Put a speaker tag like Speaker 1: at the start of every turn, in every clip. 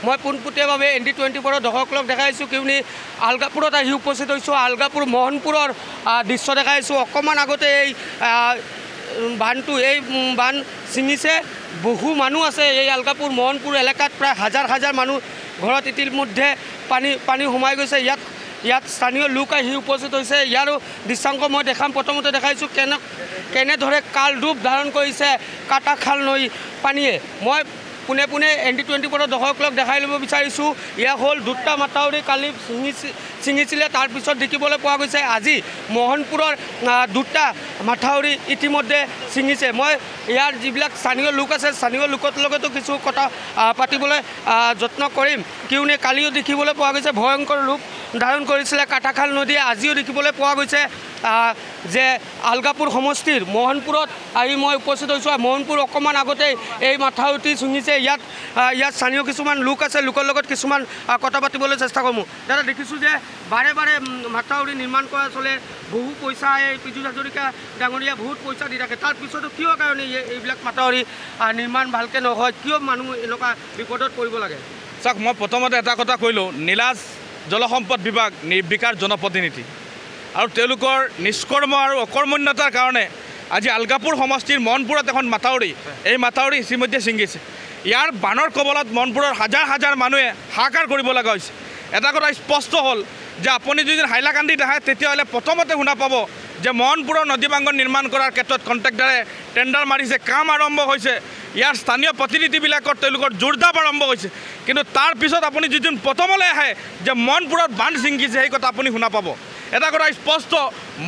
Speaker 1: মই পোনপটীয়াভাৱে ND24 দৰ্শকক দেখাইছোঁ কিয়নো আলগাপুৰত আহি উপস্থিত হৈছোঁ। আলগাপুৰ মোহনপুৰৰ দৃশ্য দেখাইছোঁ। অকণমান আগতে এই বান্ধটো বান্ধ ছিঙিছে। বহু মানুহ আছে এই আলগাপুৰ মোহনপুৰ এলেকাত, প্ৰায় হাজাৰ হাজাৰ মানুহ ঘৰত ইতিমধ্যে পানী সোমাই গৈছে। ইয়াত স্থানীয় লোক আহি উপস্থিত হৈছে। ইয়াৰো দৃশ্যাংশ মই দেখাম। প্ৰথমতে দেখাইছোঁ কেনেদৰে কাল ৰূপ ধাৰণ কৰিছে কাটাখাল নৈ পানীয়ে। মই পোনে ND24 দৰ্শকক দেখাই ল'ব বিচাৰিছোঁ। এয়া হ'ল দুটা মাথাউৰি কালি ছিঙিছিলে, তাৰপিছত দেখিবলৈ পোৱা গৈছে আজি মোহনপুৰৰ দুটা মাথাউৰি ইতিমধ্যে ছিঙিছে। মই ইয়াৰ যিবিলাক স্থানীয় লোক আছে, স্থানীয় লোকৰ লগতো কিছু কথা পাতিবলৈ যত্ন কৰিম, কিয়নো কালিও দেখিবলৈ পোৱা গৈছে ভয়ংকৰ ৰূপ ধাৰণ কৰিছিলে কাটাখাল নদীয়ে। আজিও দেখিবলৈ পোৱা গৈছে যে আলগাপুৰ সমষ্টিৰ মোহনপুৰত আহি মই উপস্থিত হৈছোঁ। মোহনপুৰ অকণমান আগতেই এই মাথাউৰিটি ছিঙিছে। ইয়াত স্থানীয় কিছুমান লোক আছে, লোকৰ লগত কিছুমান কথা পাতিবলৈ চেষ্টা কৰোঁ। দাদা, দেখিছোঁ যে বাৰে বাৰে মাথাউৰি নিৰ্মাণ কৰা চলে, বহু পইচা এই পীযুষ হাজৰিকা ডাঙৰীয়া বহুত পইচা দি থাকে, তাৰপিছতো কিয় কাৰণে এইবিলাক মাথাউৰি নিৰ্মাণ ভালকৈ নহয়? কিয় মানুহ এনেকুৱা বিপদত পৰিব লাগে?
Speaker 2: চাওক, মই প্ৰথমতে এটা কথা কৈলোঁ, নীলাজ জলসম্পদ বিভাগ নিৰ্বিকাৰ জনপ্ৰতিনিধি আৰু তেওঁলোকৰ নিষ্কৰ্ম আৰু অকৰ্মণ্যতাৰ কাৰণে আজি আলগাপুৰ সমষ্টিৰ মনপুৰত এখন মাথাউৰি, এই মাথাউৰি ইতিমধ্যে ছিঙিছে। ইয়াৰ বানৰ কবলত মনপুৰৰ হাজাৰ হাজাৰ মানুহে হাহাকাৰ কৰিব লগা হৈছে। এটা কথা স্পষ্ট হ'ল যে আপুনি যদি হাইলাকান্দি দেখায় তেতিয়াহ'লে প্ৰথমতে শুনা পাব যে মনপুৰৰ নদী বাংগন নিৰ্মাণ কৰাৰ ক্ষেত্ৰত কণ্ট্ৰেক্টাৰে টেণ্ডাৰ মাৰিছে, কাম আৰম্ভ হৈছে। ইয়াৰ স্থানীয় প্ৰতিনিধিবিলাকৰ তেওঁলোকৰ জোৰদাৰ আৰম্ভ হৈছে। কিন্তু তাৰপিছত আপুনি যদি প্ৰথমলৈ আহে যে মনপুৰত বান্ধ ছিঙিছে, সেই কথা আপুনি শুনা পাব। এটা কথা স্পষ্ট,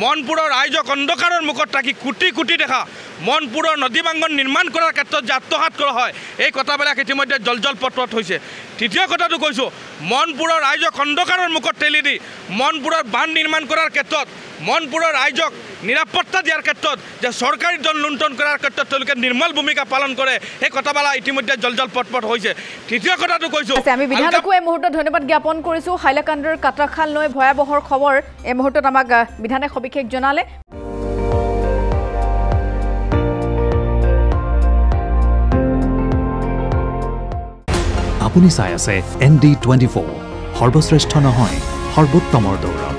Speaker 2: মনপুৰৰ ৰাইজক অন্ধকাৰৰ মুখত থাকি কোটি কোটি দেখা মনপুৰৰ নদী বাংগন নিৰ্মাণ কৰাৰ ক্ষেত্ৰত যে আত্মঘাত কৰা হয়, এই কথাবিলাক ইতিমধ্যে জল পটপট হৈছে। তৃতীয় কথাটো কৈছোঁ, মনপুৰৰ ৰাইজক অন্ধকাৰৰ মুখত ঠেলি দি মনপুৰত বান্ধ নিৰ্মাণ কৰাৰ ক্ষেত্ৰত, মনপুৰৰ ৰাইজক নিৰাপত্তা দিয়াৰ ক্ষেত্ৰত যে চৰকাৰী ধন লুণ্ঠন কৰাৰ ক্ষেত্ৰত তেওঁলোকে নিৰ্মল ভূমিকা পালন কৰে, সেই কথাবিলাক ইতিমধ্যে জল পটপট হৈছে। তৃতীয় কথাটো কৈছোঁ,
Speaker 3: আমি বিধানকো এই মুহূৰ্তত ধন্যবাদ জ্ঞাপন কৰিছোঁ। হাইলাকান্দিৰ কাটাখাল নৈ ভয়াৱহৰ খবৰ এই মুহূৰ্তত আমাক বিধানে সবিশেষ জনালে।
Speaker 4: আপুনি চাই আছে ND24, সৰ্বশ্ৰেষ্ঠ নহয় সৰ্বোত্তমৰ দৌৰ।